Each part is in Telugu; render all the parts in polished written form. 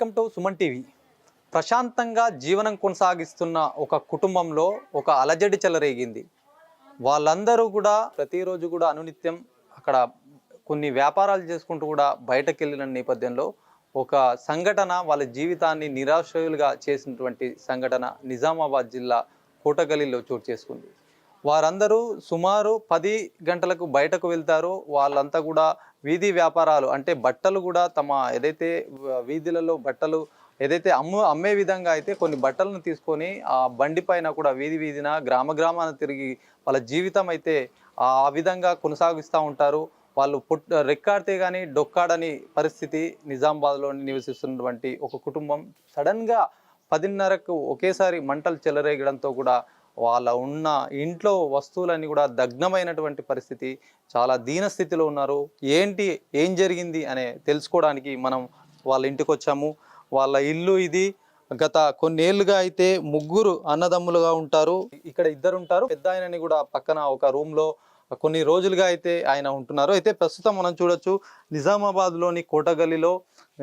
Welcome to Suman TV. ప్రశాంతంగా జీవనం కొనసాగిస్తున్న ఒక కుటుంబంలో ఒక అలజడి చెలరేగింది. వాళ్ళందరూ కూడా ప్రతిరోజు కూడా అనునిత్యం అక్కడ కొన్ని వ్యాపారాలు చేసుకుంటూ కూడా బయటకు వెళ్ళిన నేపథ్యంలో ఒక సంఘటన వాళ్ళ జీవితాన్ని నిరాశ్రయులుగా చేసినటువంటి సంఘటన నిజామాబాద్ జిల్లా కోటగల్లీలో చోటు చేసుకుంది. వారందరూ సుమారు 10 గంటలకు బయటకు వెళ్తారు. వాళ్ళంతా కూడా వీధి వ్యాపారాలు అంటే బట్టలు కూడా తమ ఏదైతే వీధులలో బట్టలు ఏదైతే అమ్మే విధంగా అయితే కొన్ని బట్టలను తీసుకొని ఆ బండి పైన కూడా వీధిన గ్రామాన తిరిగి వాళ్ళ జీవితం అయితే ఆ విధంగా కొనసాగిస్తూ ఉంటారు. వాళ్ళు రెక్కాడితే కానీ డొక్కాడని పరిస్థితి నిజామాబాద్లో నివసిస్తున్నటువంటి ఒక కుటుంబం సడన్గా 10:30కు ఒకేసారి మంటలు చెలరేగడంతో కూడా వాళ్ళ ఉన్న ఇంట్లో వస్తువులన్నీ కూడా దగ్నమైనటువంటి పరిస్థితి. చాలా దీనస్థితిలో ఉన్నారు. ఏం జరిగింది అనే తెలుసుకోవడానికి మనం వాళ్ళ ఇంటికి వచ్చాము. వాళ్ళ ఇల్లు ఇది. గత కొన్నేళ్లుగా అయితే ముగ్గురు అన్నదమ్ములుగా ఉంటారు. ఇక్కడ ఇద్దరు ఉంటారు. పెద్ద ఆయనని కూడా పక్కన ఒక రూమ్లో కొన్ని రోజులుగా అయితే ఆయన ఉంటున్నారు. అయితే ప్రస్తుతం మనం చూడొచ్చు నిజామాబాద్లోని కోటగల్లీలో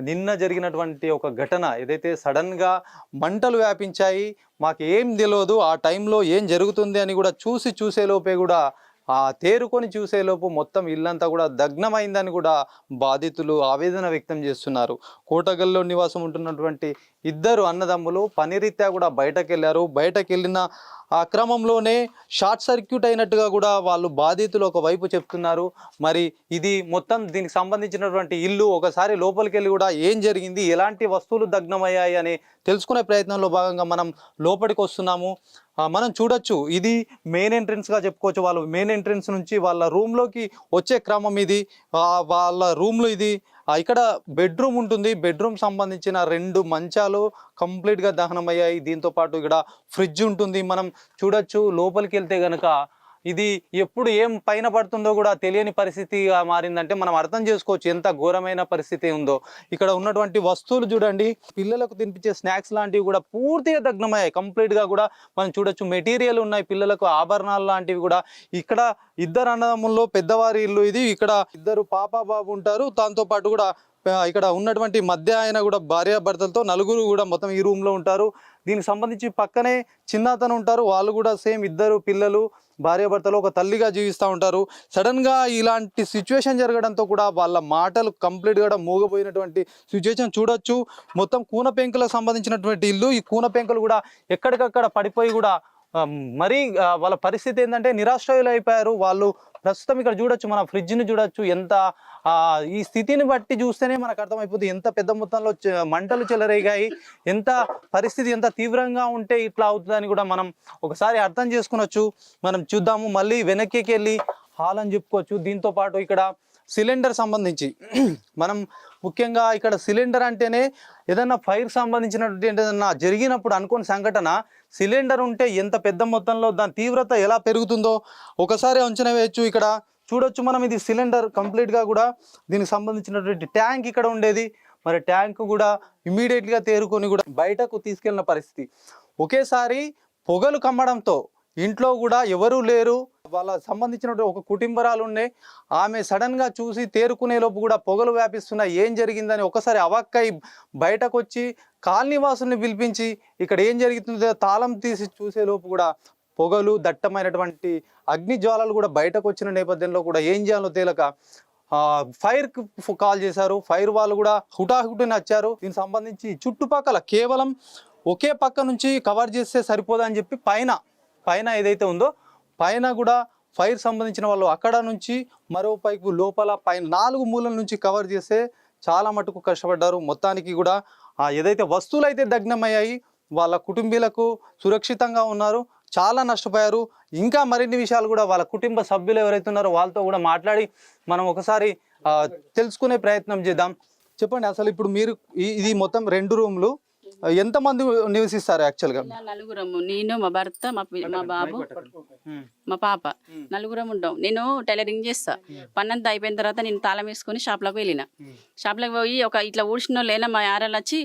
నిన్న జరిగినటువంటి ఒక ఘటన ఏదైతే సడన్గా మంటలు వ్యాపించాయి. మాకు ఏం తెలియదు ఆ టైంలో ఏం జరుగుతుంది అని కూడా చూసేలోపే కూడా తేరుకొని చూసేలోపు మొత్తం ఇల్లంతా కూడా దగ్నమైందని కూడా బాధితులు ఆవేదన వ్యక్తం చేస్తున్నారు. కోటగల్లో నివాసం ఉంటున్నటువంటి ఇద్దరు అన్నదమ్ములు పనిరీత్యా కూడా బయటకు వెళ్ళారు. బయటకు వెళ్ళిన ఆ క్రమంలోనే షార్ట్ సర్క్యూట్ అయినట్టుగా కూడా వాళ్ళు బాధితులు ఒకవైపు చెప్తున్నారు. మరి ఇది మొత్తం దీనికి సంబంధించినటువంటి ఇల్లు ఒకసారి లోపలికి వెళ్ళి కూడా ఏం జరిగింది, ఎలాంటి వస్తువులు దగ్నమయ్యాయి అని తెలుసుకునే ప్రయత్నంలో భాగంగా మనం లోపలికి వస్తున్నాము. మనం చూడొచ్చు ఇది మెయిన్ ఎంట్రన్స్గా చెప్పుకోవచ్చు. వాళ్ళు మెయిన్ ఎంట్రన్స్ నుంచి వాళ్ళ రూమ్లోకి వచ్చే క్రమం ఇది. వాళ్ళ రూమ్లో ఇది ఇక్కడ బెడ్రూమ్ ఉంటుంది. బెడ్రూమ్ సంబంధించిన 2 మంచాలు కంప్లీట్గా దహనమయ్యాయి. దీంతో పాటు ఇక్కడ ఫ్రిడ్జ్ ఉంటుంది. మనం చూడొచ్చు లోపలికి వెళ్తే కనుక ఇది ఎప్పుడు ఏం పైన పడుతుందో కూడా తెలియని పరిస్థితిగా మారిందంటే మనం అర్థం చేసుకోవచ్చు ఎంత ఘోరమైన పరిస్థితి ఉందో. ఇక్కడ ఉన్నటువంటి వస్తువులు చూడండి, పిల్లలకు తినిపించే స్నాక్స్ లాంటివి కూడా పూర్తిగా దగ్నమయ్యాయి. కంప్లీట్గా కూడా మనం చూడొచ్చు మెటీరియల్ ఉన్నాయి. పిల్లలకు ఆభరణాలు లాంటివి కూడా. ఇక్కడ ఇద్దరు అన్నదమ్ముల్లో పెద్దవారి ఇల్లు ఇది. ఇక్కడ ఇద్దరు పాప బాబు ఉంటారు. దాంతో పాటు కూడా ఇక్కడ ఉన్నటువంటి మధ్య ఆయన కూడా భార్యాభర్తలతో 4 కూడా మొత్తం ఈ రూమ్లో ఉంటారు. దీనికి సంబంధించి పక్కనే చిన్నతను ఉంటారు. వాళ్ళు కూడా సేమ్ ఇద్దరు పిల్లలు భార్యాభర్తలు ఒక తల్లిగా జీవిస్తూ ఉంటారు. సడన్గా ఇలాంటి సిచ్యువేషన్ జరగడంతో కూడా వాళ్ళ మాటలు కంప్లీట్గా మూగపోయినటువంటి సిచ్యువేషన్ చూడొచ్చు. మొత్తం కూన పెంకులకు సంబంధించినటువంటి ఇల్లు. ఈ కూన పెంకులు కూడా ఎక్కడికక్కడ పడిపోయి కూడా మరీ వాళ్ళ పరిస్థితి ఏంటంటే నిరాశ్రయులు అయిపోయారు వాళ్ళు. ప్రస్తుతం ఇక్కడ చూడొచ్చు, మన ఫ్రిడ్జ్ని చూడొచ్చు. ఎంత ఈ స్థితిని బట్టి చూస్తేనే మనకు అర్థమైపోతుంది ఎంత పెద్ద మొత్తంలో మంటలు చెలరేగాయి, ఎంత పరిస్థితి ఎంత తీవ్రంగా ఉంటే ఇట్లా అవుతుందని కూడా మనం ఒకసారి అర్థం చేసుకునొచ్చు. మనం చూద్దాము. మళ్ళీ వెనక్కి వెళ్ళి హాల్ అని చెప్పుకోవచ్చు. దీంతో పాటు ఇక్కడ సిలిండర్ సంబంధించి మనం ముఖ్యంగా ఇక్కడ సిలిండర్ అంటేనే ఏదన్నా ఫైర్ సంబంధించినటువంటి ఏదన్నా జరిగినప్పుడు అనుకోని సంఘటన సిలిండర్ ఉంటే ఎంత పెద్ద మొత్తంలో దాని తీవ్రత ఎలా పెరుగుతుందో ఒకసారి అంచనా వేయచ్చు. ఇక్కడ చూడొచ్చు మనం, ఇది సిలిండర్ కంప్లీట్గా కూడా దీనికి సంబంధించినటువంటి ట్యాంక్ ఇక్కడ ఉండేది. మరి ట్యాంక్ కూడా ఇమీడియట్గా తేరుకొని కూడా బయటకు తీసుకెళ్ళిన పరిస్థితి. ఒకేసారి పొగలు కమ్మడంతో ఇంట్లో కూడా ఎవరూ లేరు. వాళ్ళ సంబంధించినటువంటి ఒక కుటుంబరాలు ఉన్నాయి. ఆమె సడన్గా చూసి తేరుకునే లోపు కూడా పొగలు వ్యాపిస్తున్నాయి. ఏం జరిగిందని ఒకసారి అవాక్కై బయటకు వచ్చి కాలనీవాసుల్ని పిలిపించి ఇక్కడ ఏం జరుగుతుందో తాళం తీసి చూసే లోపు కూడా పొగలు దట్టమైనటువంటి అగ్ని జ్వాలలు కూడా బయటకు వచ్చిన నేపథ్యంలో కూడా ఏం చేయాలో తేలక ఫైర్కి కాల్ చేశారు. ఫైర్ వాళ్ళు కూడా హుటాహుటిని వచ్చారు. దీనికి సంబంధించి చుట్టుపక్కల కేవలం ఒకే పక్క నుంచి కవర్ చేస్తే సరిపోదని చెప్పి పైన ఏదైతే ఉందో పైన కూడా ఫైర్ సంబంధించిన వాళ్ళు అక్కడ నుంచి మరో పైపు లోపల పైన 4 మూలల నుంచి కవర్ చేస్తే చాలా మటుకు కష్టపడ్డారు. మొత్తానికి కూడా ఏదైతే వస్తువులు అయితే దగ్నమయ్యాయి, వాళ్ళ కుటుంబీలకు సురక్షితంగా ఉన్నారు, చాలా నష్టపోయారు. ఇంకా మరిన్ని విషయాలు కూడా వాళ్ళ కుటుంబ సభ్యులు ఎవరైతే ఉన్నారో వాళ్ళతో కూడా మాట్లాడి మనం ఒకసారి తెలుసుకునే ప్రయత్నం చేద్దాం. చెప్పండి, అసలు ఇప్పుడు మీరు ఇది మొత్తం 2 రూమ్లు, ఎంతమంది నివసిస్తారు యాక్చువల్గా? 4 నేను, మా భర్త, మా బాబు, మా పాప 4 ఉంటాం. నేను టైలరింగ్ చేస్తా. పన్నంతా అయిపోయిన తర్వాత నేను తాళం వేసుకొని షాప్లోకి వెళ్ళిన. షాప్లోకి పోయి ఒక ఇట్లా ఊడ్చిన లేనా మా యారాలు వచ్చి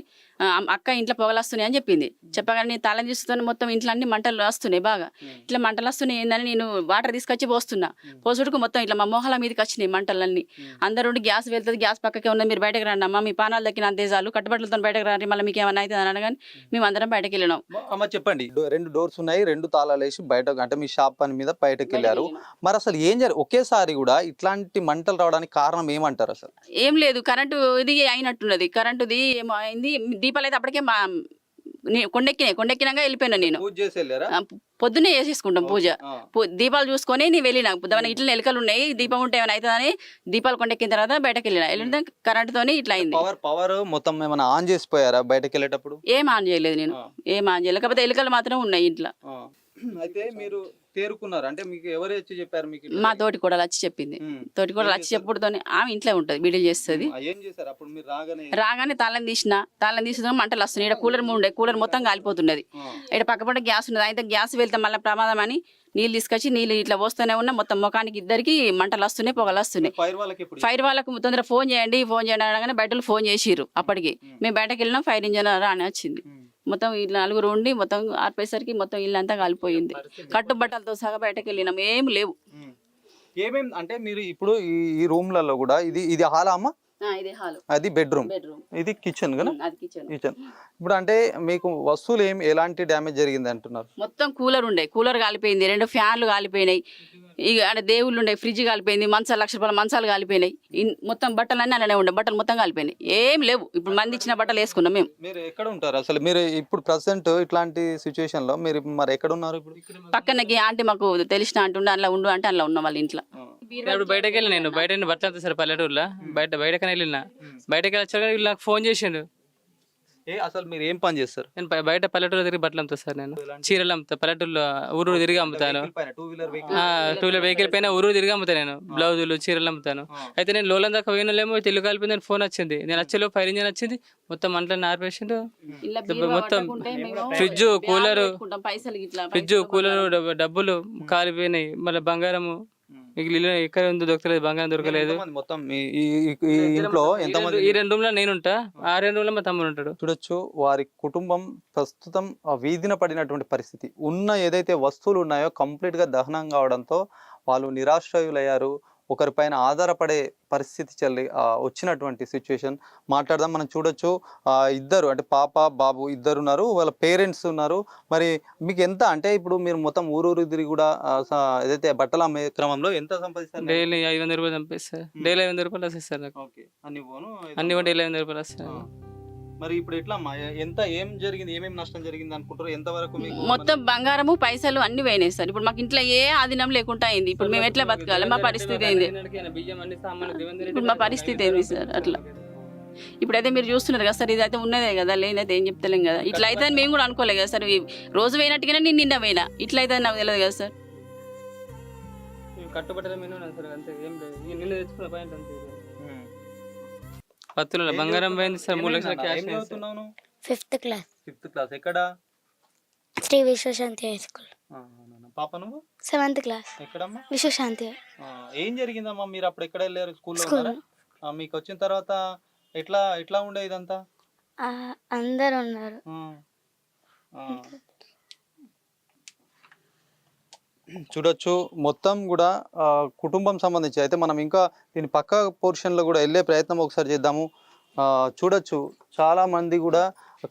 అక్క ఇంట్లో పొగలు వస్తున్నాయి అని చెప్పింది. చెప్పగానే నేను తాళం తీసుకొని మొత్తం ఇంట్లో అన్ని మంటలు వస్తున్నాయి బాగా. ఇట్లా మంటలు వస్తున్నాయి ఏందని నేను వాటర్ తీసుకొచ్చి పోస్తున్నా. పోసుడుకు మొత్తం ఇట్లా మా మొహాల మీదకి వచ్చినాయి మంటలన్నీ. అందరూ గ్యాస్ వెళ్తుంది, గ్యాస్ పక్కకే ఉన్నది, మీరు బయటకు రండి అమ్మ, మీ పానాలు దక్కిన అంతేజాలు, కట్టుబట్టలతో బయటకు రండి, మళ్ళీ మీకు ఏమన్నా అయితే అని అనగానే మేము అందరం బయటకు వెళ్ళినాం. అమ్మ చెప్పండి, 2 డోర్స్ ఉన్నాయి, 2 తాళాలు వేసి బయట అంటే మీ షాప్ పని మీద బయటకు వెళ్ళారు. మరి అసలు ఏం ఒకేసారి కూడా ఇట్లాంటి మంటలు రావడానికి కారణం ఏమంటారు? అసలు ఏం లేదు, కరెంటు ఇది అయినట్టున్నది. కరెంటుది ఏమో అయింది. దీపాలు అయితే అప్పటికే కొండెక్కినాక వెళ్ళిపోయినా నేను. పూజ చేసి వెళ్ళారా? పొద్దున్నే చేసేసుకుంటాం పూజ. దాన్ని చూసుకొని నేను వెళ్ళినా. ఇట్లా ఎలుకలు ఉన్నాయి, దీపం ఉంటే ఏమైనా అవుతుందని దీపాలు కొండెక్కిన తర్వాత బయటకు వెళ్ళిన కరెంటుతోని ఇట్లా అయింది. పవర్ మొత్తం ఏమైనా ఆన్ చేసిపోయారా బయటకు వెళ్ళేటప్పుడు? ఏం ఆన్ చేయలేదు నేను, ఏం ఆన్ చేయలేదు. కాకపోతే ఎలుకలు మాత్రం ఉన్నాయి ఇంట్లో. అయితే మీరు తేరుకున్నారు అంటే మీకు ఎవరు వచ్చి చెప్పారు? మీకు మా తోటి కూడా వచ్చి చెప్పింది. తోటి కూడా వచ్చి చెప్పుడుతో ఆమె ఇంట్లో ఉంటది, బీడీలు చేస్తుంది. ఏం చేశారు అప్పుడు మీరు? రాగానే తాళం తీసిన మంటలు వస్తున్నాయి. ఇక్కడ కూలర్ ఉండే, కూలర్ మొత్తం కాలిపోతున్నది. ఇక్కడ పక్కపంట గ్యాస్ ఉన్నది. అయితే గ్యాస్ వెళ్తే మళ్ళీ ప్రమాదం అని నీళ్ళు తీసుకొచ్చి నీళ్ళు ఇట్లా పోస్తూనే ఉన్నా. మొత్తం ముఖానికి ఇద్దరికి మంటలు వస్తున్నాయి, పొగలు వస్తున్నాయి. ఫైర్ వాళ్ళకు తొందరగా ఫోన్ చేయండి అనగానే బయట ఫోన్ చేసిర్రు. అప్పటికి మేము బయటకు వెళ్ళినాం, ఫైర్ ఇంజన్ రాని వచ్చింది. మొత్తం ఇట్లా 4 ఉండి మొత్తం ఆర్పేసరికి మొత్తం ఇల్లంతా కాలిపోయింది. కట్టుబట్టలతో సహా బయటకు వెళ్ళినాం, ఏం లేవు. ఏమేమి అంటే మీరు ఇప్పుడు ఈ రూమ్లలో కూడా ఇది హాల్ అమ్మా? ఇది హాల్, అది బెడ్రూమ్, ఇది కిచెన్ కదా? కిచెన్. ఇప్పుడు అంటే మీకు వస్తువులు ఎలాంటి డ్యామేజ్ జరిగింది అంటున్నారు? మొత్తం కూలర్ ఉండే, కూలర్ కాలిపోయింది. 2 ఫ్యాన్లు కాలిపోయినాయి. ఇక అంటే దేవుళ్ళు ఉండే, ఫ్రిడ్జ్ కాలిపోయింది. మంచాలు, ₹1,00,000 మంచాలు కాలిపోయినాయి. మొత్తం బట్టలన్నీ అలానే ఉండే, బట్టలు మొత్తం కాలిపోయినాయి, ఏం లేవు. ఇప్పుడు మంది ఇచ్చిన బట్టలు వేసుకున్నాం మేము. మీరు ఎక్కడ ఉంటారు అసలు? మీరు ఇప్పుడు ప్రెసెంట్ ఇట్లాంటి సిచ్యువేషన్ లో మీరు మరి ఎక్కడ ఉన్నారు? ఇప్పుడు పక్కనకి ఆంటీ మాకు తెలిసిన ఆంటీ ఉండే, అందులో ఉండు అంటే అందులో ఉన్న వాళ్ళ ఇంట్లో. ఇప్పుడు బయటకు వెళ్ళి నేను బయట బట్టలు అంతా సార్ పల్లెటూరులో బయటకనే వెళ్ళిన. బయటకు వచ్చాక వీళ్ళు నాకు ఫోన్ చేసిండు. అసలు మీరు ఏం పని చేస్తారు? నేను బయట పల్లెటూరు తిరిగి బట్టలు అమ్ముతా సార్. నేను చీరలు అమ్ముతా, పల్లెటూరులో ఊరు తిరిగి అమ్ముతాను. 2 వీలర్ వెహికల్ పైన ఊరు తిరిగి అమ్ముతాను. నేను బ్లౌజులు, చీరలు అమ్ముతాను. అయితే నేను లోలం దాకా పోయినలేమో తెలుగు కలిపింది, ఫోన్ వచ్చింది. నేను వచ్చేలో ఫైర్ ఇంజన్ వచ్చింది, మొత్తం మంటలను ఆర్పేసిండు. మొత్తం ఫ్రిడ్జ్, కూలరు, డబ్బులు కాలిపోయినాయి. మళ్ళీ బంగారము ఎక్కడ ఉందో దొరకలేదు, బంగారం దొరకలేదు. మొత్తం ఈ ఇంట్లో ఎంతమంది? ఈ 2 రూమ్లో నేను ఉంటా, ఆ 2 రూమ్లో మా తమ్ముడు ఉంటాడు. చూడొచ్చు, వారి కుటుంబం ప్రస్తుతం వీధిన పడినటువంటి పరిస్థితి. ఉన్న ఏదైతే వస్తువులు ఉన్నాయో కంప్లీట్ గా దహనం కావడంతో వాళ్ళు నిరాశ్రయులయ్యారు. ఒకరిపైన ఆధారపడే పరిస్థితి వచ్చినటువంటి సిచ్యువేషన్ మాట్లాడదాం. మనం చూడొచ్చు, ఇద్దరు అంటే పాప బాబు ఇద్దరు ఉన్నారు, వాళ్ళ పేరెంట్స్ ఉన్నారు. మరి మీకు ఎంత అంటే ఇప్పుడు మీరు మొత్తం ఊరు తిరిగి కూడా ఏదైతే బట్టల అమ్మే క్రమంలో ఎంత సంపాదిస్తారు? డైలీ 500 రూపాయలు సంపాదిస్తారు. డైలీ 500 రూపాయలు వస్తాయి నాకు. అన్ని డైలీ 500 రూపాయలు వస్తాయి. మరి ఇప్పుడు ఎట్లా ఏం జరిగింది, ఏమేమి నష్టం జరిగింది అనుకుంటారు? ఎంత వరకు మొత్తం బంగారము, పైసలు అన్ని పోయినాయి సార్. ఇప్పుడు మాకు ఇంట్లో ఏ ఆధీనం లేకుండా అయింది. ఇప్పుడు మేము ఎట్లా బతకాలి? మా పరిస్థితి ఏంది? ఇప్పుడు మా పరిస్థితి ఏంది సార్? అట్లా ఇప్పుడైతే మీరు చూస్తున్నారు కదా సార్, ఇదైతే ఉన్నదే కదా, లేదైతే ఏం చెప్తలేం కదా. ఇట్లా అయితే మేము కూడా అనుకోలేదు కదా సార్. రోజు పోయినట్టుగానే నేను నిన్న పోయినా, ఇట్లా అయితే నాకు తెలియదు కదా సార్. కట్టుబట్టల మీద అంతే, ఏం లేదు. నిన్న తెచ్చుకున్న పాయింట్ అంతే. పత్తుల బంగారం పోయింది సార్, 3 లక్షల క్యాష్. Fifth class. ఎక్కడ? శ్రీ విశ్వశాంతి హై స్కూల్. పాప నువ్వు? 7th class. ఎక్కడమ్మా? విశ్వశాంతి. ఏం జరిగిందమ్మా? మీరు అప్పుడు ఎక్కడ వెళ్ళారు? స్కూల్లో ఉన్నారా? మీకు వచ్చిన తర్వాత ఎట్లా ఉండే ఇదంతా? అందరు ఉన్నారు. చూడొచ్చు, మొత్తం కూడా కుటుంబం సంబంధించి. అయితే మనం ఇంకా దీని పక్క పోర్షన్ లో కూడా వెళ్ళే ప్రయత్నం ఒకసారి చేద్దాము. చూడొచ్చు, చాలా మంది కూడా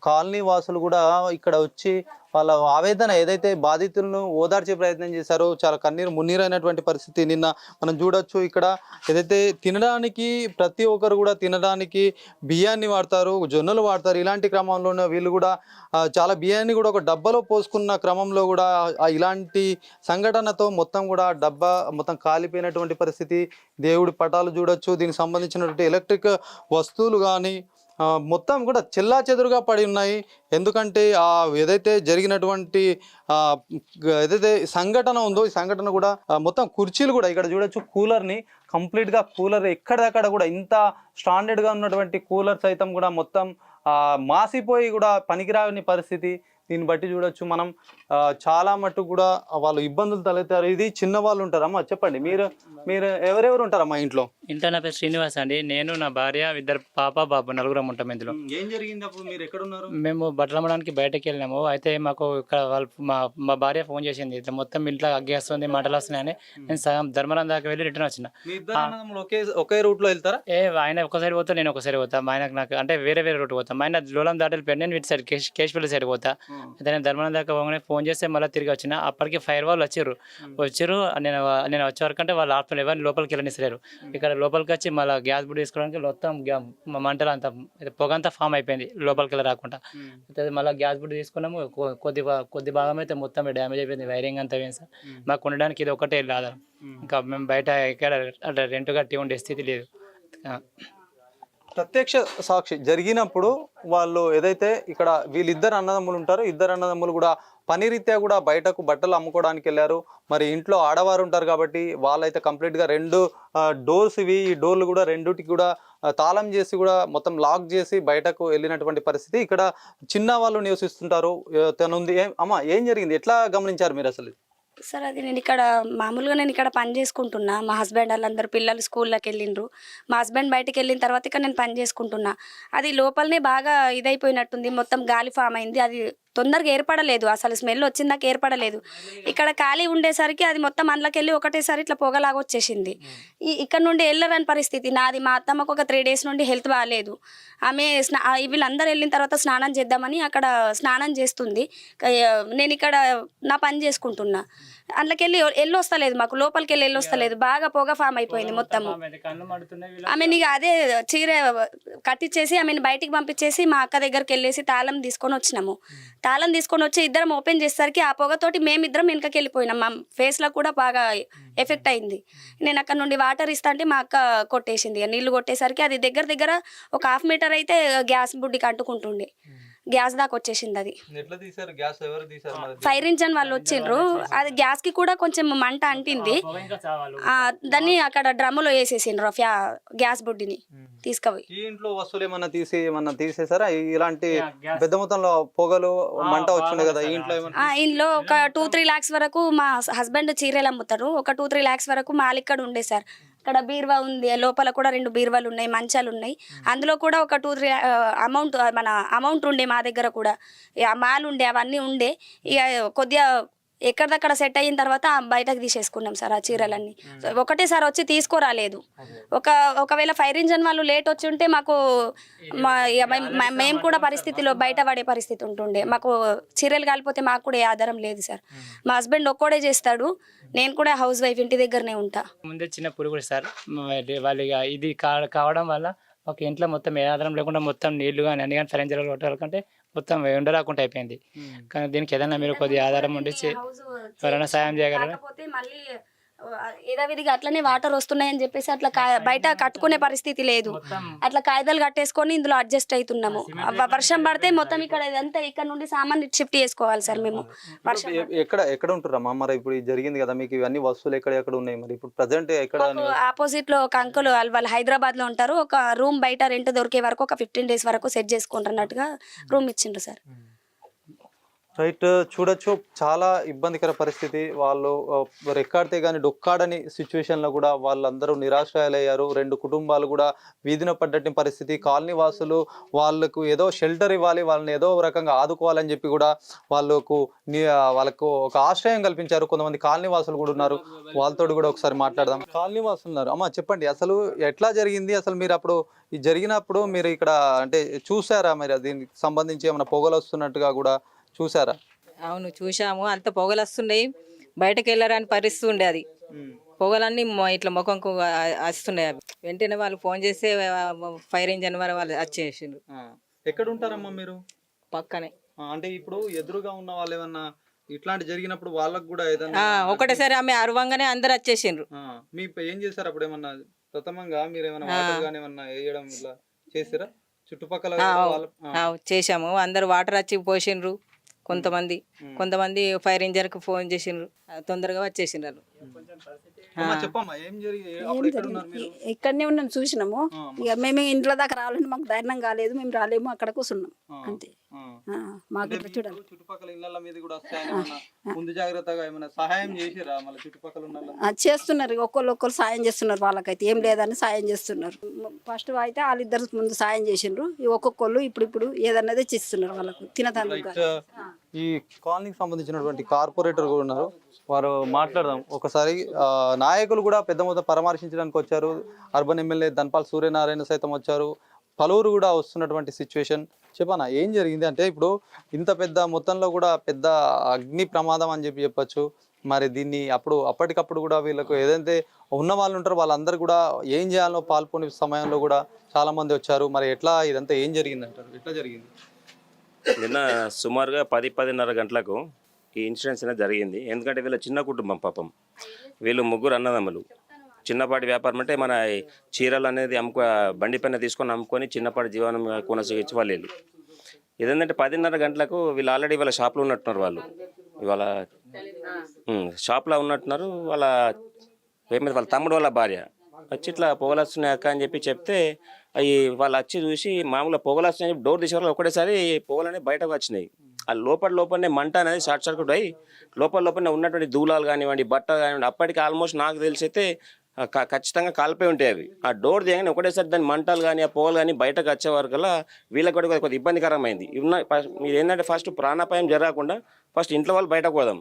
కాలనీ వాసులు కూడా ఇక్కడ వచ్చి వాళ్ళ ఆవేదన ఏదైతే బాధితులను ఓదార్చే ప్రయత్నం చేశారో చాలా మున్నీరైనటువంటి పరిస్థితి. నిన్న మనం చూడొచ్చు, ఇక్కడ ఏదైతే తినడానికి ప్రతి ఒక్కరు కూడా తినడానికి బియ్యాన్ని వాడతారు, జొన్నలు వాడతారు. ఇలాంటి క్రమంలోనే వీళ్ళు కూడా చాలా బియ్యాన్ని కూడా ఒక డబ్బాలో పోసుకున్న క్రమంలో కూడా ఇలాంటి సంఘటనతో మొత్తం కూడా డబ్బా మొత్తం కాలిపోయినటువంటి పరిస్థితి. దేవుడి పటాలు చూడొచ్చు, దీనికి సంబంధించినటువంటి ఎలక్ట్రిక్ వస్తువులు కానీ మొత్తం కూడా చెల్లాచెదురుగా పడి ఉన్నాయి. ఎందుకంటే ఏదైతే జరిగినటువంటి ఏదైతే సంఘటన ఉందో ఈ సంఘటన కూడా మొత్తం కుర్చీలు కూడా ఇక్కడ చూడొచ్చు, కూలర్ని కంప్లీట్గా కూలర్ ఎక్కడక్కడ కూడా ఇంత స్టాండర్డ్గా ఉన్నటువంటి కూలర్ సైతం కూడా మొత్తం మాసిపోయి కూడా పనికిరాని పరిస్థితి. దీన్ని బట్టి చూడొచ్చు మనం చాలా మటుకు కూడా వాళ్ళు ఇబ్బందులు తలెత్తారు. ఇది చిన్న వాళ్ళు ఉంటారమ్మా, చెప్పండి మీరు మీరు ఎవరెవరు ఉంటారమ్మా ఇంట్లో? ఇంట్లో నా పేరు శ్రీనివాస్ అండి. నేను నా భార్య, ఇద్దరు పాప బాబు, నలుగురం ఉంటాం ఇందులో. ఏం జరిగింది అప్పుడు, మీరు ఎక్కడ ఉన్నారు? మేము బట్టలు అమ్మడానికి బయటకు వెళ్ళినాము. అయితే మాకు ఇక్కడ వాళ్ళు మా భార్య ఫోన్ చేసింది, ఇట్లా మొత్తం ఇంట్లో అగ్గేస్తుంది, మంటలు వస్తున్నాయని. నేను సగం ధర్మవరం దాకా వెళ్ళి రిటర్న్ వచ్చిన. మీ ఇద్దరు అన్నదమ్ములు ఒకే రూట్ లో వెళ్తారా? ఆయన ఒకసారి పోతా, నేను ఒకసారి పోతా. మా ఆయనకు నాకు అంటే వేరే రూట్ పోతాం. మా ఆయన లోలం దాటలు పెట్టి నేను ఇటు సైడ్ కేశపల్లి సైడ్ పోతా. అయితే నేను ధర్మవరం దాకా పోగానే ఫోన్ చేస్తే మళ్ళీ తిరిగి వచ్చిన. అప్పటికి ఫైర్ వాళ్ళు వచ్చారు. నేను వచ్చే వరకు అంటే వాళ్ళు ఆపుతున్నారు, ఎవరిని లోపలికి వెళ్ళనిస్తలేరు. ఇక్కడ లోపలికి వచ్చి మళ్ళీ గ్యాస్ బుడ్ తీసుకోవడానికి మొత్తం మంటలు అంతా పొగ అంతా ఫామ్ అయిపోయింది లోపలికి వెళ్ళి రాకుండా. అయితే మళ్ళీ గ్యాస్ బుడ్ తీసుకున్నాము. కొద్ది భాగం అయితే మొత్తం డ్యామేజ్ అయిపోయింది, వైరింగ్ అంతా పోయింది సార్. మాకు ఉండడానికి ఇది ఒకటే ఆధారం. ఇంకా మేము బయట ఎక్కడ అంటే రెంట్ కట్టి ఉండే స్థితి లేదు. ప్రత్యక్ష సాక్షి జరిగినప్పుడు వాళ్ళు ఏదైతే ఇక్కడ వీళ్ళిద్దరు అన్నదమ్ములు ఉంటారో, ఇద్దరు అన్నదమ్ములు కూడా పని రీత్యా కూడా బయటకు బట్టలు అమ్ముకోవడానికి వెళ్ళారు. మరి ఇంట్లో ఆడవారు ఉంటారు కాబట్టి వాళ్ళైతే కంప్లీట్గా 2 డోర్స్ ఇవి, ఈ డోర్లు కూడా రెండుటికి కూడా తాళం చేసి కూడా మొత్తం లాక్ చేసి బయటకు వెళ్ళినటువంటి పరిస్థితి. ఇక్కడ చిన్న వాళ్ళు నివసిస్తుంటారు. తనుంది. అమ్మ, ఏం జరిగింది, ఎట్లా గమనించారు మీరు అసలు? సార్ అది నేను ఇక్కడ పని చేసుకుంటున్నా. మా హస్బెండ్ వాళ్ళందరూ పిల్లలు స్కూల్లోకి వెళ్ళిండ్రు. మా హస్బెండ్ బయటకు వెళ్ళిన తర్వాత ఇక్కడ నేను పని చేసుకుంటున్నా. అది లోపలనే బాగా ఇదైపోయినట్టుంది, మొత్తం గాలి ఫామ్ అయింది. అది తొందరగా ఏర్పడలేదు, అసలు స్మెల్ వచ్చిందాక ఏర్పడలేదు. ఇక్కడ ఖాళీ ఉండేసరికి అది మొత్తం అందులోకి వెళ్ళి ఒకటేసారి ఇట్లా పొగలాగా వచ్చేసింది. ఇక్కడ నుండి వెళ్ళరని పరిస్థితి నాది. మా అత్తమ్మకు ఒక 3 days నుండి హెల్త్ బాగాలేదు. ఆమె వీళ్ళందరూ వెళ్ళిన తర్వాత స్నానం చేద్దామని అక్కడ స్నానం చేస్తుంది. నేను ఇక్కడ నా పని చేసుకుంటున్నా. అందులోకి వెళ్ళి వస్తలేదు, మాకు లోపలికి వెళ్ళి వస్తలేదు. బాగా పొగ ఫామ్ అయిపోయింది మొత్తము. ఆమె నీకు అదే చీర కట్టించేసి ఆమెను బయటికి పంపించేసి మా అక్క దగ్గరికి వెళ్ళేసి తాళం తీసుకొని వచ్చినాము. తాళం తీసుకొని వచ్చి ఇద్దరం ఓపెన్ చేసేసరికి ఆ పొగతోటి మేమిద్దరం వెనకకి వెళ్ళిపోయినాం. మా ఫేస్లో కూడా బాగా ఎఫెక్ట్ అయింది. నేను అక్కడ నుండి వాటర్ ఇస్తా అంటే మా అక్క కొట్టేసింది. నీళ్లు కొట్టేసరికి అది దగ్గర ఒక 1/2 meter అయితే గ్యాస్ బుడ్డికి అంటుకుంటుండే. గ్యాస్ దాకా వచ్చేసింది. అది ఫైర్ ఇంజన్ వాళ్ళు వచ్చిండ్రు. అది గ్యాస్ కి కూడా కొంచెం మంట అంటింది. దాన్ని అక్కడ డ్రమ్ములో వేసేసిండ్రు గ్యాస్ బుడ్డిని తీసుకుపోయి. ఈ ఇంట్లో వస్తువులు ఏమన్నా తీసేసారా? ఇలాంటి పెద్ద మొత్తంలో పొగలు మంట వచ్చింది కదా ఈ ఇంట్లో? ఇంట్లో ఒక 2-3 lakhs వరకు మా హస్బెండ్ చీరలు అమ్ముతారు. ఒక 2-3 lakhs వరకు మాల్ ఇక్కడ ఉండే సార్. ఇక్కడ బీరువా ఉంది, లోపల కూడా 2 బీరువాలు ఉన్నాయి, మంచాలు ఉన్నాయి. అందులో కూడా ఒక 2-3 అమౌంట్ ఉండే మా దగ్గర కూడా. మాల్ ఉండే, అవన్నీ ఉండే. ఇక కొద్దిగా ఎక్కడిదక్కడ సెట్ అయిన తర్వాత బయటకు తీసేసుకున్నాం సార్ ఆ చీరలన్నీ. ఒకటేసారి వచ్చి తీసుకోరాలేదు. ఒకవేళ ఫైర్ ఇంజన్ వాళ్ళు లేట్ వచ్చి ఉంటే మాకు మేము కూడా పరిస్థితిలో బయట పడే పరిస్థితి ఉంటుండే. మాకు చీరలు కాలిపోతే మాకు కూడా ఏ ఆధారం లేదు సార్. మా హస్బెండ్ ఒక్కడే చేస్తాడు, నేను కూడా హౌస్ వైఫ్, ఇంటి దగ్గరనే ఉంటా. ముందే చిన్న పురుగుడు సార్ వాళ్ళు ఇది కావడం వల్ల ఒక ఇంట్లో మొత్తం ఏ ఆధారం లేకుండా మొత్తం నీళ్లు కానీ అన్ని కానీ ఫైర్ కొట్టాలంటే మొత్తం ఉండరాకుండా అయిపోయింది. కానీ దీనికి ఏదైనా మీరు కొద్దిగా ఆధారం ఉండి ఎవరైనా సాయం చేయగలరా? యథావిధిగా అట్లనే వాటర్ వస్తున్నాయని చెప్పేసి అట్లా బయట కట్టుకునే పరిస్థితి లేదు. అట్లా కాగితాలు కట్టేసుకొని ఇందులో అడ్జస్ట్ అవుతున్నాము. వర్షం పడితే మొత్తం ఇక్కడ నుండి సామాన్ షిఫ్ట్ చేసుకోవాలి సార్ మేము. ఎక్కడ ఉంటున్నామా? మరి ఇప్పుడు జరిగింది కదా, మీకు ఇవన్నీ వస్తువులు ఎక్కడ ఉన్నాయి? మరి ఇప్పుడు ప్రజెంట్ ఎక్కడ? ఆపోజిట్ లో ఒక అంకుల్ వాళ్ళు హైదరాబాద్ లో ఉంటారు. ఒక రూమ్ బయట రెంట్ దొరికే వరకు ఒక 15 days వరకు సెట్ చేసుకుంటున్నట్టుగా రూమ్ ఇచ్చిండ్రు సార్. రైట్, చూడొచ్చు చాలా ఇబ్బందికర పరిస్థితి. వాళ్ళు రెక్కాడితే కానీ డొక్కాడని సిచ్యువేషన్లో కూడా వాళ్ళందరూ నిరాశ్రయాలయ్యారు. 2 కుటుంబాలు కూడా వీధిన పడ్డట్టు పరిస్థితి. కాలనీ వాసులు వాళ్ళకు ఏదో షెల్టర్ ఇవ్వాలి, వాళ్ళని ఏదో రకంగా ఆదుకోవాలని చెప్పి కూడా వాళ్ళకు ఒక ఆశ్రయం కల్పించారు. కొంతమంది కాలనీ వాసులు కూడా ఉన్నారు, వాళ్ళతో కూడా ఒకసారి మాట్లాడదాం. కాలనీ వాసులు ఉన్నారు. అమ్మ, చెప్పండి అసలు ఎట్లా జరిగింది? అసలు మీరు అప్పుడు జరిగినప్పుడు మీరు ఇక్కడ అంటే చూసారా? మరి దీనికి సంబంధించి ఏమైనా పొగలు వస్తున్నట్టుగా కూడా చూసారా? అవును, చూసాము. అంత పొగలు వస్తున్నాయి, బయటకు వెళ్ళరాని పరిస్థితి ఉండే. అది పొగలన్నీ ఇట్లా ముఖంకు వస్తున్నాయి. అవి వెంటనే వాళ్ళు ఫోన్ చేస్తే ఫైర్ ఇంజన్ వారు వాళ్ళు వచ్చేసిండ్రు. ఎక్కడ ఉంటారమ్మా మీరు? పక్కనే. అంటే ఇప్పుడు ఎదురుగా ఉన్న వాళ్ళు ఏమన్నా ఇట్లాంటి జరిగినప్పుడు వాళ్ళకు కూడా ఏదైనా ఒకటేసారి ఆమె అరవంగానే అందరు వచ్చేసిండ్రు. మీ ఏం చేశారు అప్పుడు? ఏమన్నా ప్రథమంగా మీరు ఏమన్నా వాటర్ గాని ఏమన్నా వేయడం ఇట్లా చేసారా చుట్టుపక్కల? చేసాము. అందరు వాటర్ వచ్చి పోసిండ్రు. కొంతమంది ఫైర్ ఇంజన్ కు ఫోన్ చేసిండ్రు, తొందరగా వచ్చేసిండ్రు. అమ్మా, చెప్పమ్మా ఏం జరిగింది? అప్పుడు ఎక్కడ ఉన్నారు మీరు? ఇక్కడనే ఉన్నాం చూసినాము. ఇక మేము ఇంట్లో దాకా రావాలంటే మాకు ధైర్యం కాలేదు, మేము రాలేము, అక్కడ కూర్చున్నాం అంతే. మాకు ఇట్లా చూడాలి. చుట్టుపక్కల ఇళ్ళ మీద కూడా వస్తాయని ముందు జాగ్రత్తగా ఏమైనా సహాయం చేసిరా మళ్ళీ చుట్టుపక్కల ఉన్న చేస్తున్నారు, ఒక్కరు సాయం చేస్తున్నారు. వాళ్ళకైతే ఏం లేదని సాయం చేస్తున్నారు. ఫస్ట్ అయితే వాళ్ళిద్దరు ముందు సాయం చేసిండ్రు, ఈ ఒక్కొక్కళ్ళు ఇప్పుడు ఏదన్నా తెచ్చిస్తున్నారు వాళ్ళకు తినటానికి. ఈ కాలనీకి సంబంధించినటువంటి కార్పొరేటర్ కూడా ఉన్నారు, వారు మాట్లాడదాం ఒకసారి. నాయకులు కూడా పెద్ద మొత్తం పరామర్శించడానికి వచ్చారు. అర్బన్ ఎమ్మెల్యే ధన్పాల్ సూర్యనారాయణ సైతం వచ్చారు. పలువురు కూడా వస్తున్నటువంటి సిచ్యువేషన్. చెప్పనా ఏం జరిగింది అంటే, ఇప్పుడు ఇంత పెద్ద మొత్తంలో కూడా పెద్ద అగ్ని ప్రమాదం అని చెప్పొచ్చు. మరి దీన్ని అప్పటికప్పుడు కూడా వీళ్ళకు ఏదైతే ఉన్న వాళ్ళు ఉంటారో వాళ్ళందరూ కూడా ఏం చేయాలో పాల్గొనే సమయంలో కూడా చాలా మంది వచ్చారు. మరి ఎట్లా ఇదంతా ఏం జరిగింది అంటారు? ఎట్లా జరిగింది? నిన్న సుమారుగా 10-10:30 గంటలకు ఈ ఇన్సిడెంట్స్ అనేది జరిగింది. ఎందుకంటే వీళ్ళ చిన్న కుటుంబం పాపం, వీళ్ళు ముగ్గురు అన్నదమ్ములు. చిన్నపాటి వ్యాపారం అంటే మన చీరలు అనేది బండి పైన తీసుకొని అమ్ముకొని చిన్నపాటి జీవనం కొనసాగించి వాళ్ళు వీళ్ళు. ఇదేంటంటే 10:30 గంటలకు వీళ్ళు ఆల్రెడీ వాళ్ళ షాప్లో ఉన్నట్టున్నారు. వాళ్ళు ఇవాళ షాప్లో ఉన్నట్టున్నారు. వాళ్ళ తమ్ముడు వాళ్ళ భార్య వచ్చి ఇట్లా పొగలు వస్తున్నాయి అక్క అని చెప్తే అవి వాళ్ళు వచ్చి చూసి మామూలుగా పొగలు వస్తున్నాయి డోర్ తీసేవాళ్ళు ఒకటేసారి పొగలు అనేవి బయటకు వచ్చినాయి. ఆ లోపలనే మంట అనేది షార్ట్ సర్క్యూట్ అయ్యి లోపలనే ఉన్నటువంటి దూలాలు కానివ్వండి, బట్టలు కానివ్వండి, అప్పటికి ఆల్మోస్ట్ నాకు తెలిసి అయితే ఖచ్చితంగా కాలిపోయి ఉంటాయి అవి. ఆ డోర్ దిగగానే ఒకటేసారి దాని మంటలు కానీ ఆ పొగలు కానీ బయటకు వచ్చే వరకల్లా వీళ్ళకి కూడా కొద్దిగా ఇబ్బందికరమైంది. మీరు ఏంటంటే ఫస్ట్ ప్రాణాపాయం జరగకుండా ఫస్ట్ ఇంట్లో వాళ్ళు బయటకు పోదాం.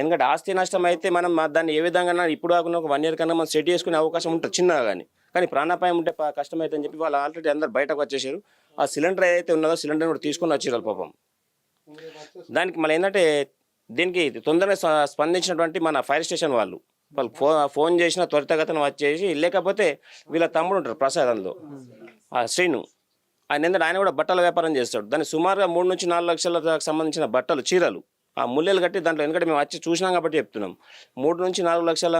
ఎందుకంటే ఆస్తి నష్టం అయితే మనం దాన్ని ఏ విధంగా ఇప్పుడు కాకుండా ఒక 1 year కన్నా మనం సెట్ చేసుకునే అవకాశం ఉంటుంది చిన్నగా, కానీ ప్రాణాపాయం ఉంటే కష్టమైతే అని చెప్పి వాళ్ళు ఆల్రెడీ అందరు బయటకు వచ్చేసారు. ఆ సిలిండర్ ఏదైతే ఉన్నదో సిలిండర్ కూడా తీసుకొని వచ్చేయాలి పాపం. దానికి మళ్ళీ ఏంటంటే దీనికి తొందరగా స్పందించినటువంటి మన ఫైర్ స్టేషన్ వాళ్ళు ఫోన్ చేసిన త్వరితగతిన వచ్చేసి, లేకపోతే వీళ్ళ తమ్ముడు ఉంటారు ప్రసాద్, అందులో ఆ శ్రీను, ఆయన కూడా బట్టల వ్యాపారం చేస్తాడు. దాన్ని సుమారుగా 3 నుంచి 4 లక్షలకు సంబంధించిన బట్టలు, చీరలు ఆ ముల్లెలు కట్టి దాంట్లో, ఎందుకంటే మేము వచ్చి చూసినాం కాబట్టి చెప్తున్నాం, 3 నుంచి 4 లక్షల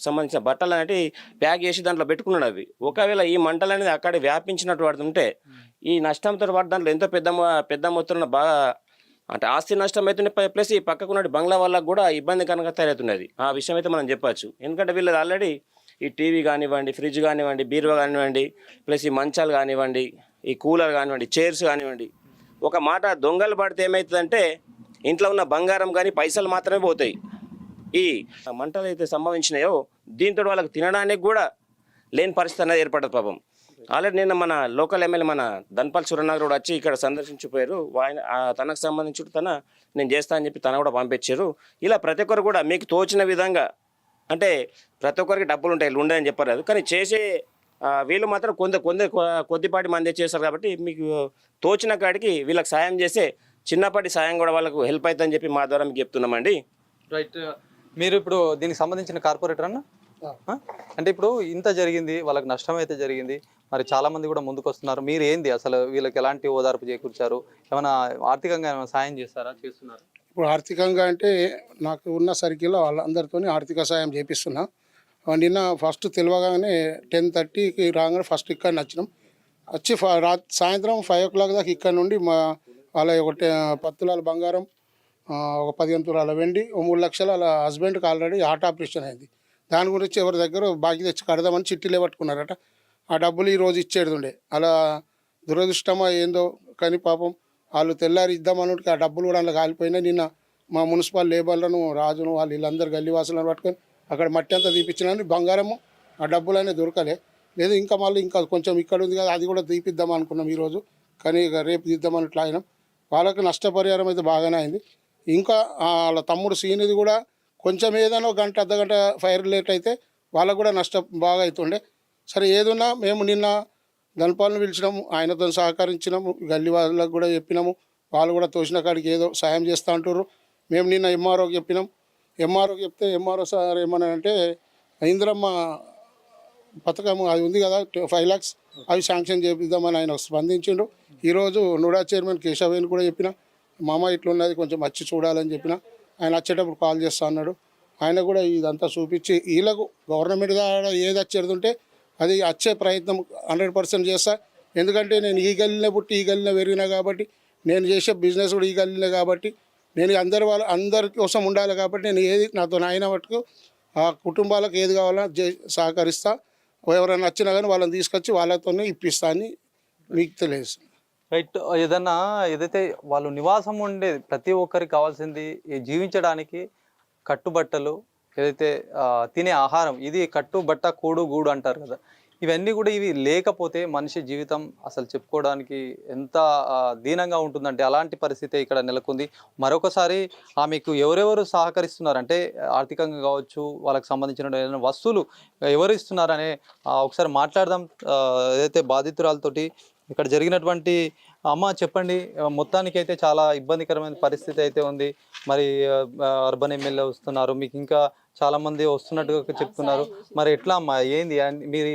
సంబంధించిన బట్టలు అనేవి ప్యాక్ చేసి దాంట్లో పెట్టుకున్నాడు. అవి ఒకవేళ ఈ మంటలు అనేది అక్కడ వ్యాపించినట్టు పడుతుంటే ఈ నష్టంతో పాటు దాంట్లో ఎంతో పెద్ద మొత్తంలో బాగా అంటే ఆస్తి నష్టం అవుతుండే, ప్లస్ ఈ పక్కకున్న బంగ్లా వాళ్ళకు కూడా ఇబ్బందికరంగా తయారవుతున్నది. ఆ విషయం అయితే మనం చెప్పచ్చు. ఎందుకంటే వీళ్ళది ఆల్రెడీ ఈ టీవీ కానివ్వండి, ఫ్రిడ్జ్ కానివ్వండి, బీరువా కానివ్వండి, ప్లస్ ఈ మంచాలు కానివ్వండి, ఈ కూలర్ కానివ్వండి, చైర్స్ కానివ్వండి, ఒక మాట దొంగలు పడితే ఏమవుతుందంటే ఇంట్లో ఉన్న బంగారం కానీ పైసలు మాత్రమే పోతాయి. ఈ మంటలు అయితే సంభవించినాయో దీంతో వాళ్ళకి తినడానికి కూడా లేని పరిస్థితి అనేది ఏర్పడదు పాపం. ఆల్రెడీ నిన్న మన లోకల్ ఎమ్మెల్యే మన ధన్పాల్ సూర్యనారాయణ కూడా వచ్చి ఇక్కడ సందర్శించిపోయారు. ఆయన తనకు సంబంధించి నేను చేస్తా అని చెప్పి తన కూడా పంపించారు. ఇలా ప్రతి ఒక్కరు కూడా మీకు తోచిన విధంగా, అంటే ప్రతి ఒక్కరికి డబ్బులు ఉంటాయి, ఉండని చెప్పారు, కానీ చేసే వీళ్ళు మాత్రం కొద్దిపాటి మంది చేస్తారు. కాబట్టి మీకు తోచిన కాడికి వీళ్ళకి సాయం చేసే చిన్నపాటి సాయం కూడా వాళ్ళకు హెల్ప్ అవుతుందని చెప్పి మా ద్వారా మీకు చెప్తున్నామండి. రైట్. మీరు ఇప్పుడు దీనికి సంబంధించిన కార్పొరేటర్ అన్న, అంటే ఇప్పుడు ఇంత జరిగింది, వాళ్ళకి నష్టం అయితే జరిగింది, మరి చాలా మంది కూడా ముందుకు వస్తున్నారు. మీరు ఏంది అసలు వీళ్ళకి ఎలాంటి ఓదార్పు చేకూర్చారు? ఏమైనా ఆర్థికంగా ఏమైనా సాయం చేస్తున్నారు? ఇప్పుడు ఆర్థికంగా అంటే నాకు ఉన్న సర్కిల్లో వాళ్ళందరితో ఆర్థిక సాయం చేపిస్తున్నా. నిన్న ఫస్ట్ తెలియగానే 10:30కి రాగానే ఫస్ట్ ఇక్కడ వచ్చినాం. వచ్చి సాయంత్రం 5 o'clock దాకా ఇక్కడ నుండి వాళ్ళ ఒక 10 తులాల బంగారం, ఒక 15 తులాల వెండి, 3 లక్షలు వాళ్ళ హస్బెండ్కి ఆల్రెడీ హార్ట్ ఆపరేషన్ అయింది. దాని గురించి ఎవరి దగ్గర బాకీ తెచ్చి కడదామని చిట్టీలే పట్టుకున్నారట. ఆ డబ్బులు ఈరోజు ఇచ్చేది ఉండే. అలా దురదృష్టమా ఏందో కానీ పాపం వాళ్ళు తెల్లారి ఇద్దామన్నట్టుగా ఆ డబ్బులు కూడా అందులో కాలిపోయినాయి. నిన్న మా మున్సిపల్ లేబర్లను, రాజును, వాళ్ళు వీళ్ళందరూ గల్లీవాసులను పట్టుకొని అక్కడ మట్టి అంతా తీపిచ్చినా బంగారము ఆ డబ్బులు అనేది దొరకలే. లేదు ఇంకా మళ్ళీ ఇంకా కొంచెం ఇక్కడ ఉంది కదా, అది కూడా తీపిద్దాం అనుకున్నాం ఈరోజు, కానీ ఇక రేపు తీద్దామని ఇట్లా అయినాం. వాళ్ళకి నష్టపరిహారం అయితే బాగానే అయింది. ఇంకా వాళ్ళ తమ్ముడు సీనిది కూడా కొంచెం ఏదైనా గంట అర్ధగంట ఫైర్ లేట్ అయితే వాళ్ళకు కూడా నష్టం బాగా అవుతుండే. సరే ఏదున్నా మేము నిన్న ధన్పాల్ని పిలిచినాము, ఆయనతో సహకరించినాము, గల్లీ వాళ్ళకు కూడా చెప్పినాము, వాళ్ళు కూడా తోచిన కాడికి ఏదో సాయం చేస్తూ అంటారు. మేము నిన్న ఎంఆర్ఓకి చెప్పినాం. ఎంఆర్ఓకి చెప్తే ఎంఆర్ఓ సార్ ఏమన్నారంటే ఇందిరమ్మ పథకం అది ఉంది కదా 5 lakhs అవి శాంక్షన్ చేపిద్దామని ఆయన స్పందించిండు. ఈరోజు నుడా చైర్మన్ కేశవేని కూడా చెప్పిన, మామ ఇట్లున్నది కొంచెం వచ్చి చూడాలని చెప్పిన. ఆయన వచ్చేటప్పుడు కాల్ చేస్తా అన్నాడు. ఆయన కూడా ఇదంతా చూపించి వీళ్ళకు గవర్నమెంట్ ద్వారా ఏది వచ్చేది ఉంటే అది వచ్చే ప్రయత్నం 100% చేస్తా. ఎందుకంటే నేను ఈ గల్లీలో పుట్టి ఈ గల్లీలో పెరిగినా కాబట్టి, నేను చేసే బిజినెస్ కూడా ఈ గల్లీలో కాబట్టి, నేను అందరి కోసం ఉండాలి కాబట్టి నేను ఏది నాతో అయిన మటుకు ఆ కుటుంబాలకు ఏది కావాలన్నా సహకరిస్తా, ఎవరైనా వచ్చినా కానీ వాళ్ళని తీసుకొచ్చి వాళ్ళతోనే ఇప్పిస్తా అని మీకు తెలియదు. రైట్. ఏదన్నా ఏదైతే వాళ్ళు నివాసం ఉండేది ప్రతి ఒక్కరికి కావాల్సింది ఈ జీవించడానికి కట్టుబట్టలు, ఏదైతే తినే ఆహారం, ఇది కట్టు బట్ట కూడు గూడు అంటారు కదా. ఇవన్నీ కూడా ఇవి లేకపోతే మనిషి జీవితం అసలు చెప్పుకోవడానికి ఎంత దీనంగా ఉంటుందంటే అలాంటి పరిస్థితి ఇక్కడ నెలకొంది. మరొకసారి ఆమెకు ఎవరెవరు సహకరిస్తున్నారంటే ఆర్థికంగా కావచ్చు, వాళ్ళకి సంబంధించిన ఏదైనా వస్తువులు ఎవరు ఇస్తున్నారనే ఒకసారి మాట్లాడదాం ఏదైతే బాధితురాలతోటి. ఇక్కడ జరిగినటువంటి అమ్మ చెప్పండి, మొత్తానికి అయితే చాలా ఇబ్బందికరమైన పరిస్థితి అయితే ఉంది. మరి అర్బన్ ఎమ్మెల్యే వస్తున్నారు, మీకు ఇంకా చాలా మంది వస్తున్నట్టుగా చెప్తున్నారు. మరి ఎట్లా అమ్మా, ఏంది మీరు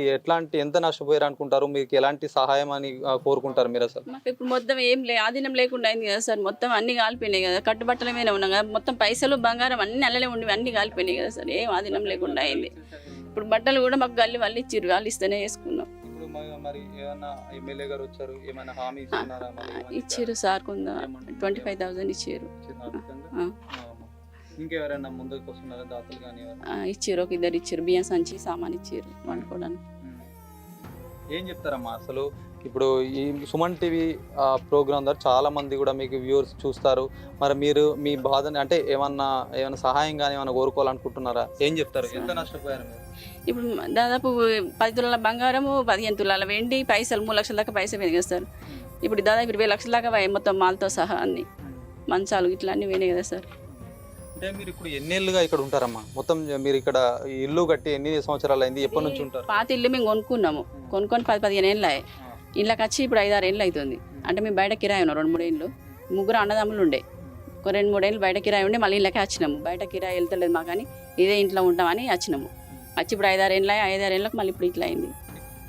ఎంత నష్టపోయారు అనుకుంటారు? మీకు ఎలాంటి సహాయం అని కోరుకుంటారు మీరు అసలు? మాకు ఇప్పుడు మొత్తం ఆధీనం లేకుండా అయింది కదా సార్. మొత్తం అన్ని కాలిపోయినాయి కదా, కట్టుబట్టల మీద ఉన్నాం కదా, మొత్తం పైసలు బంగారం అన్ని అల్లలే ఉండి అన్ని కాలిపోయినాయి కదా సార్. ఏం ఆధీనం లేకుండా అయింది. ఇప్పుడు బట్టలు కూడా మాకు గల్లి వాళ్ళు ఇచ్చిర్రు, వాళ్ళు ఇస్తేనే వేసుకున్నాం. మరి ఏమన్నా ఎమ్మెల్యే గారు వచ్చారు, ఏమైనా హామీ ఇస్తున్నారా? ఇచ్చారు సార్, కొంత 25,000 ఇచ్చారు. ఇంకెవరైనా ముందుకు వస్తున్నారా దాతలు కానీ? ఇచ్చారు, ఒక 2 ఇచ్చారు, బియ్యం సంచి సామాన్ ఇచ్చారు వండుకోవడానికి. ఏం చెప్తారమ్మా అసలు? ఇప్పుడు ఈ సుమన్ టీవీ ప్రోగ్రామ్ ద్వారా చాలా మంది కూడా మీకు వ్యూవర్స్ చూస్తారు. మరి మీరు మీ బాధని అంటే ఏమన్నా సహాయం కానీ ఏమైనా కోరుకోవాలనుకుంటున్నారా? ఏం చెప్తారు? ఎంత నష్టపోయారు మీరు? ఇప్పుడు దాదాపు 10 తులాల బంగారము, 15 తులాల వెండి, పైసలు 3 లక్షల దాకా పైసలు పోయినాయి కదా సార్. ఇప్పుడు దాదాపు 20 లక్షల దాకా మొత్తం మాలతో సహా అన్ని మంచాలు ఇట్లా అన్నీ పోయినాయి కదా సార్. అంటే మీరు ఇప్పుడు ఎన్నేళ్ళుగా ఇక్కడ ఉంటారమ్మా? మొత్తం మీరు ఇక్కడ ఇల్లు కట్టి ఎన్ని సంవత్సరాలు అయింది? ఎప్పటి నుంచి ఉంటారు? పాత ఇల్లు మేము కొనుక్కున్నాము, కొనుక్కొని 10-15 ఏళ్ళు అయ్యాయి. ఇళ్ళకి వచ్చి ఇప్పుడు 5-6 ఏళ్ళు అవుతుంది. అంటే మేము బయట కిరాయి ఉన్నాం 2-3 ఏళ్ళు. 3 అన్నదమ్ములు ఉండే, ఒక 2-3 ఏళ్ళు బయట కిరాయి ఉండే, మళ్ళీ ఇళ్ళకే వచ్చినాము. బయట కిరాయి వెళ్తలేదు మా, కానీ ఇదే ఇంట్లో ఉంటామని వచ్చినాము. వచ్చి ఇప్పుడు 5-6 ఏళ్ళు 5-6 ఏళ్ళకి మళ్ళీ ఇప్పుడు ఇట్లా అయింది.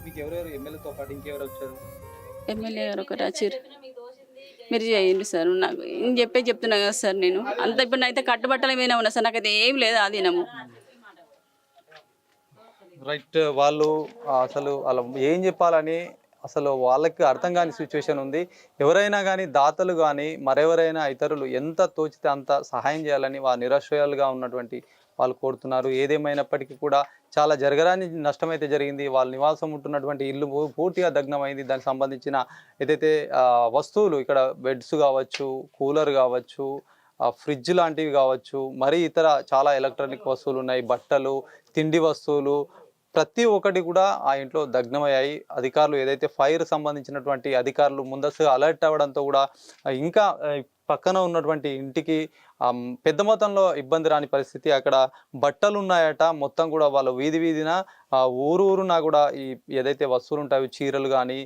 మీకు ఎవరెవరు ఎమ్మెల్యేతో పాటు ఇంకెవరు వచ్చారు? ఎమ్మెల్యే గారు ఒకరు వచ్చారు. మీరు చేయండి సార్, నాకు నేను చెప్తున్నా కదా సార్. నేను అంత ఇప్పుడు అయితే కట్టుబట్టల మీద ఉన్నా సార్, నాకైతే ఏం లేదు ఆధీనము. రైట్. వాళ్ళు అసలు అలా ఏం చెప్పాలని అసలు వాళ్ళకి అర్థం కాని సిచ్యువేషన్ ఉంది. ఎవరైనా కానీ దాతలు కానీ మరెవరైనా ఇతరులు ఎంత తోచితే అంత సహాయం చేయాలని వారు నిరాశ్రయాలుగా ఉన్నటువంటి వాళ్ళు కోరుతున్నారు. ఏదేమైనప్పటికీ కూడా చాలా జరగరాని నష్టం అయితే జరిగింది. వాళ్ళ నివాసం ఉంటున్నటువంటి ఇల్లు పూర్తిగా దగ్నమైంది. దానికి సంబంధించిన ఏదైతే వస్తువులు ఇక్కడ బెడ్స్ కావచ్చు, కూలర్ కావచ్చు, ఫ్రిడ్జ్ లాంటివి కావచ్చు, మరి ఇతర చాలా ఎలక్ట్రానిక్ వస్తువులు ఉన్నాయి, బట్టలు, తిండి వస్తువులు, ప్రతి ఒక్కటి కూడా ఆ ఇంట్లో దగ్నమయ్యాయి. అధికారులు ఏదైతే ఫైర్ సంబంధించినటువంటి అధికారులు ముందస్తుగా అలర్ట్ అవ్వడంతో కూడా ఇంకా పక్కన ఉన్నటువంటి ఇంటికి పెద్ద మొత్తంలో ఇబ్బంది రాని పరిస్థితి. అక్కడ బట్టలు ఉన్నాయట, మొత్తం కూడా వాళ్ళు వీధిన ఊరునా కూడా ఈ ఏదైతే వస్తువులు ఉంటాయో చీరలు కానీ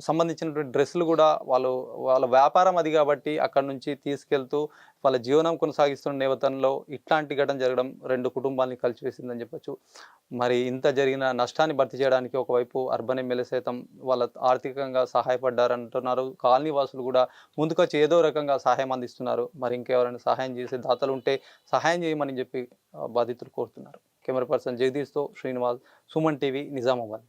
సంబంధించినటువంటి డ్రెస్సులు కూడా వాళ్ళ వ్యాపారం అది కాబట్టి అక్కడ నుంచి తీసుకెళ్తూ వాళ్ళ జీవనం కొనసాగిస్తున్న నేపథ్యంలో ఇట్లాంటి ఘటన జరగడం 2 కుటుంబాలని కలిసివేసిందని చెప్పొచ్చు. మరి ఇంత జరిగిన నష్టాన్ని భర్తీ చేయడానికి ఒకవైపు అర్బన్ ఎమ్మెల్యే సైతం వాళ్ళ ఆర్థికంగా సహాయపడ్డారంటున్నారు. కాలనీ వాసులు కూడా ముందుకొచ్చి ఏదో రకంగా సహాయం అందిస్తున్నారు. మరి ఇంకెవరైనా సహాయం చేసే దాతలు ఉంటే సహాయం చేయమని చెప్పి బాధితులు కోరుతున్నారు. కెమెరా పర్సన్ జగదీష్తో శ్రీనివాస్, సుమన్ టీవీ, నిజామాబాద్.